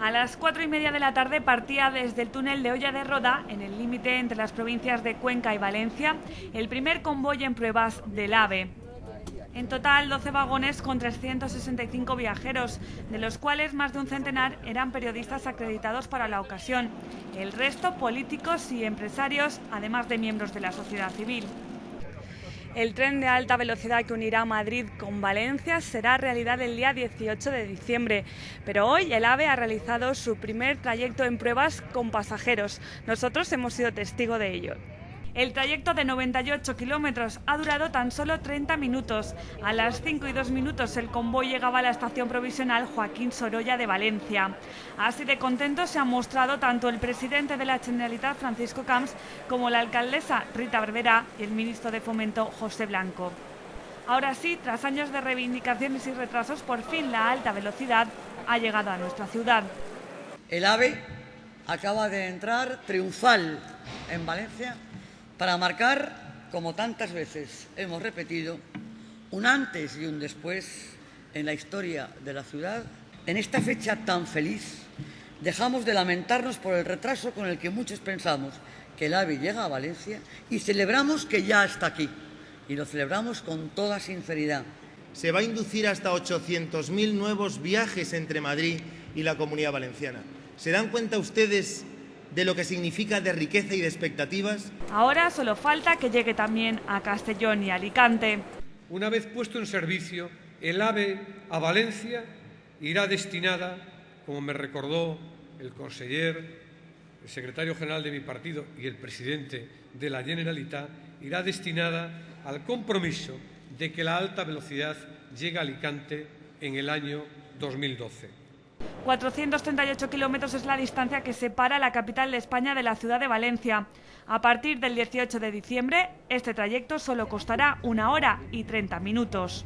A las 4:30 de la tarde partía desde el túnel de Hoya de Roda, en el límite entre las provincias de Cuenca y Valencia, el primer convoy en pruebas del AVE. En total, 12 vagones con 365 viajeros, de los cuales más de un centenar eran periodistas acreditados para la ocasión. El resto, políticos y empresarios, además de miembros de la sociedad civil. El tren de alta velocidad que unirá Madrid con Valencia será realidad el día 18 de diciembre, pero hoy el AVE ha realizado su primer trayecto en pruebas con pasajeros. Nosotros hemos sido testigo de ello. El trayecto de 98 kilómetros ha durado tan solo 30 minutos. A las 5:02 el convoy llegaba a la estación provisional Joaquín Sorolla de Valencia. Así de contentos se han mostrado tanto el presidente de la Generalitat, Francisco Camps, como la alcaldesa Rita Barberá y el ministro de Fomento, José Blanco. Ahora sí, tras años de reivindicaciones y retrasos, por fin la alta velocidad ha llegado a nuestra ciudad. El AVE acaba de entrar triunfal en Valencia para marcar, como tantas veces hemos repetido, un antes y un después en la historia de la ciudad. En esta fecha tan feliz dejamos de lamentarnos por el retraso con el que muchos pensamos que el AVE llega a Valencia y celebramos que ya está aquí. Y lo celebramos con toda sinceridad. Se va a inducir hasta 800.000 nuevos viajes entre Madrid y la Comunidad Valenciana. ¿Se dan cuenta ustedes de lo que significa de riqueza y de expectativas? Ahora solo falta que llegue también a Castellón y Alicante. Una vez puesto en servicio, el AVE a Valencia irá destinada, como me recordó el conseller, el secretario general de mi partido y el presidente de la Generalitat, irá destinada al compromiso de que la alta velocidad llegue a Alicante en el año 2012. 438 kilómetros es la distancia que separa la capital de España de la ciudad de Valencia. A partir del 18 de diciembre, este trayecto solo costará 1 hora y 30 minutos.